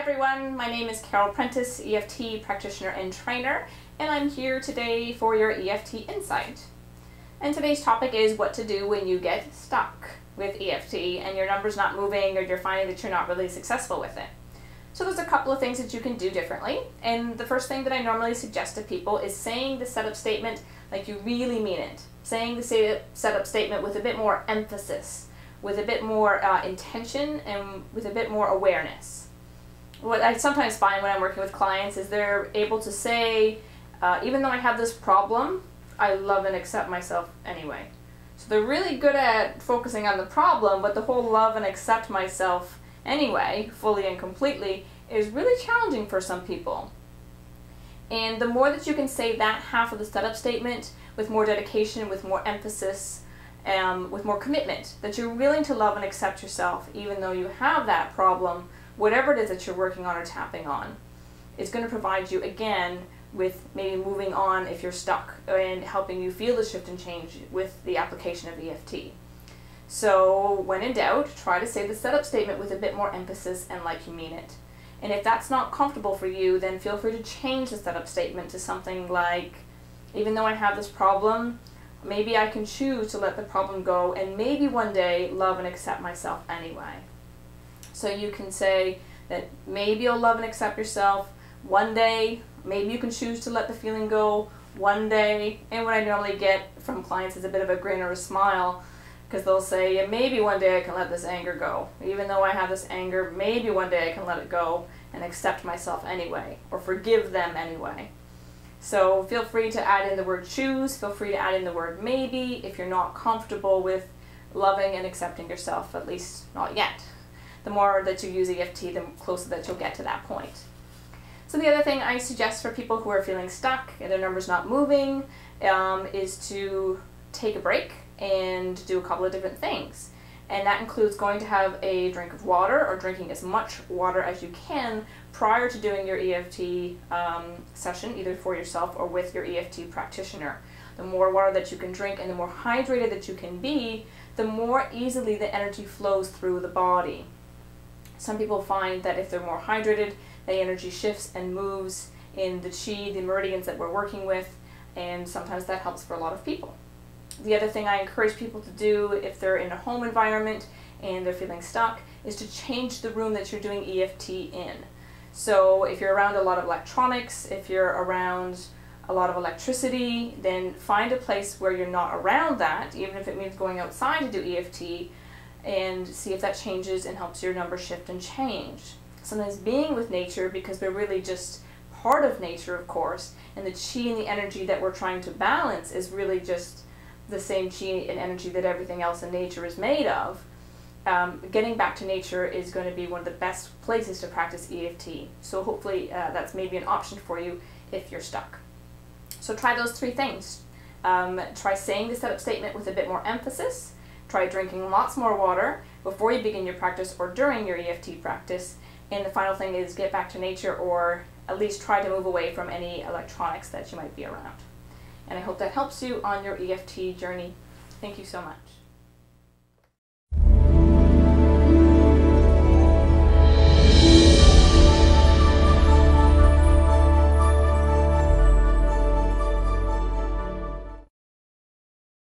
everyone, my name is Prentice, EFT practitioner and trainer, and I'm here today for your EFT Insight. And today's topic is what to do when you get stuck with EFT and your number's not moving or you're finding that you're not really successful with it. So there's a couple of things that you can do differently, and the first thing that I normally suggest to people is saying the setup statement like you really mean it. Saying the setup statement with a bit more emphasis, with a bit more intention, and with a bit more awareness. What I sometimes find when I'm working with clients is they're able to say, even though I have this problem, I love and accept myself anyway. So they're really good at focusing on the problem, but the whole love and accept myself anyway, fully and completely, is really challenging for some people. And the more that you can say that half of the setup statement with more dedication, with more emphasis, with more commitment, that you're willing to love and accept yourself even though you have that problem, whatever it is that you're working on or tapping on, is going to provide you again with maybe moving on if you're stuck and helping you feel the shift and change with the application of EFT. So when in doubt, try to say the setup statement with a bit more emphasis and like you mean it. And if that's not comfortable for you, then feel free to change the setup statement to something like, even though I have this problem, maybe I can choose to let the problem go and maybe one day love and accept myself anyway. So you can say that maybe you'll love and accept yourself one day, maybe you can choose to let the feeling go one day, and what I normally get from clients is a bit of a grin or a smile, because they'll say, yeah, maybe one day I can let this anger go. Even though I have this anger, maybe one day I can let it go and accept myself anyway, or forgive them anyway. So feel free to add in the word choose, feel free to add in the word maybe if you're not comfortable with loving and accepting yourself, at least not yet. The more that you use EFT, the closer that you'll get to that point. So the other thing I suggest for people who are feeling stuck and their number's not moving is to take a break and do a couple of different things. And that includes going to have a drink of water or drinking as much water as you can prior to doing your EFT session, either for yourself or with your EFT practitioner. The more water that you can drink and the more hydrated that you can be, the more easily the energy flows through the body. Some people find that if they're more hydrated, the energy shifts and moves in the chi, the meridians that we're working with, and sometimes that helps for a lot of people. The other thing I encourage people to do if they're in a home environment and they're feeling stuck is to change the room that you're doing EFT in. So if you're around a lot of electronics, if you're around a lot of electricity, then find a place where you're not around that, even if it means going outside to do EFT, and see if that changes and helps your number shift and change. Sometimes being with nature, because we're really just part of nature, of course, and the chi and the energy that we're trying to balance is really just the same chi and energy that everything else in nature is made of. Getting back to nature is going to be one of the best places to practice EFT. So hopefully that's maybe an option for you if you're stuck. So try those three things. Try saying the setup statement with a bit more emphasis. Try drinking lots more water before you begin your practice or during your EFT practice. And the final thing is get back to nature, or at least try to move away from any electronics that you might be around. And I hope that helps you on your EFT journey. Thank you so much.